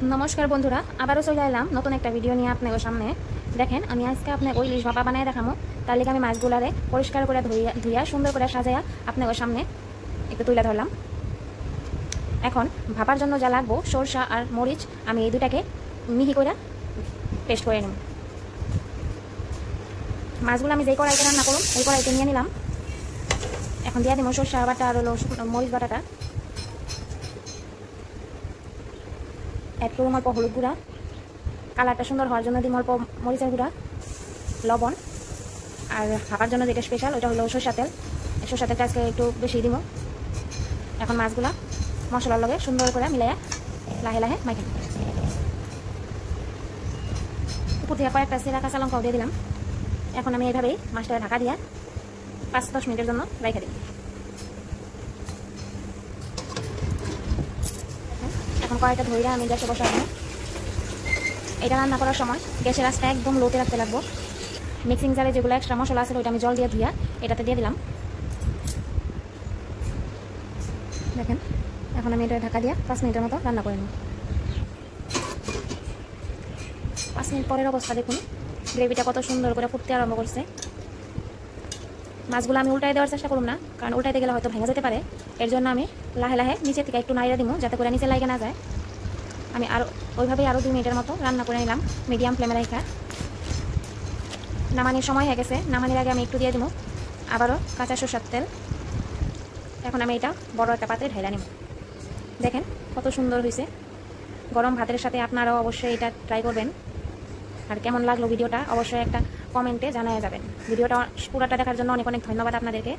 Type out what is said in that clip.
নমস্কার বন্ধুরা, আবারও চলে এলাম নতুন একটা ভিডিও নিয়ে আপনাদের সামনে। দেখেন, আমি আজকে আপনাকে ইলিশ ভাপা বানায় দেখামো। তার লিগে আমি মাছগুলারে পরিষ্কার করে ধুইয়া সুন্দর করে সাজাইয়া আপনাদের সামনে একটু তুলে ধরলাম। এখন ভাপার জন্য যা লাগবো সরষা আর মরিচ, আমি এই দুটাকে মিহি করে পেস্ট করে নিব। মাছগুলো আমি যেই কড়াইতে রান্না করুন ওই কড়াইতে নিয়ে নিলাম। এখন দিয়ে দিব সরষা বাটা আর হলো মরিচ বাটাটা। অ্যাড করুন অল্প হলুদ গুঁড়া, কালারটা সুন্দর হওয়ার জন্য দিম অল্প মরিচের গুঁড়া, লবণ, আর ভাপার জন্য যেটা স্পেশাল ওটা হলো সরষা তেল। সরষা তেলটা আজকে একটু বেশি দিব। এখন মাছগুলা মশলার লগে সুন্দর করে মিলাইয়া লাহে লাহে মাখে উপর থেকে কয়েকটা সেরা কাঁচা লঙ্কাও দিয়ে দিলাম। এখন আমি এইভাবেই মাছটা ঢাকা দিয়ে 5-10 মিনিটের জন্য রেখে দিই। এখন কড়াইটা ধরে আমি গ্যাসে বসাবো। এটা রান্না করার সময় গ্যাসের আঁচটা একদম লোতে রাখতে লাগবো। মিক্সিং জারে যেগুলো এক্সট্রা মশলা আছে ওইটা আমি জল দিয়ে ধুইয়া এটাতে দিয়ে দিলাম। দেখেন, এখন আমি এটা ঢাকা দিয়ে 5 মিনিটের মতো রান্না করে নেব। 5 মিনিট পরের অবস্থা দেখুন, গ্রেভিটা কত সুন্দর করে ফুটতে আরম্ভ করছে। মাছগুলো আমি উল্টাই দেওয়ার চেষ্টা করুন না, কারণ উল্টাইতে গেলে হয়তো ভেঙে যেতে পারে। এর জন্য আমি লাহে লাহে নিচে থেকে একটু নাড়িয়ে দিব, যাতে করে নিচে লাগে না যায়। আমি ওইভাবেই আরও 2 মিনিটের মতো রান্না করে নিলাম মিডিয়াম ফ্লেমে রেখে। নামানির সময় হয়ে গেছে। নামানির আগে আমি একটু দিয়ে দিব আবারও কাঁচা সরষের তেল। এখন আমি এটা বড় একটা পাত্রে ঢেলে নিব। দেখেন কত সুন্দর হয়েছে। গরম ভাতের সাথে আপনারাও অবশ্যই এটা ট্রাই করবেন। আর কেমন লাগলো ভিডিওটা অবশ্যই একটা কমেন্টে জানিয়ে যাবেন। ভিডিওটা পুরোটা দেখার জন্য অনেক অনেক ধন্যবাদ আপনাদেরকে।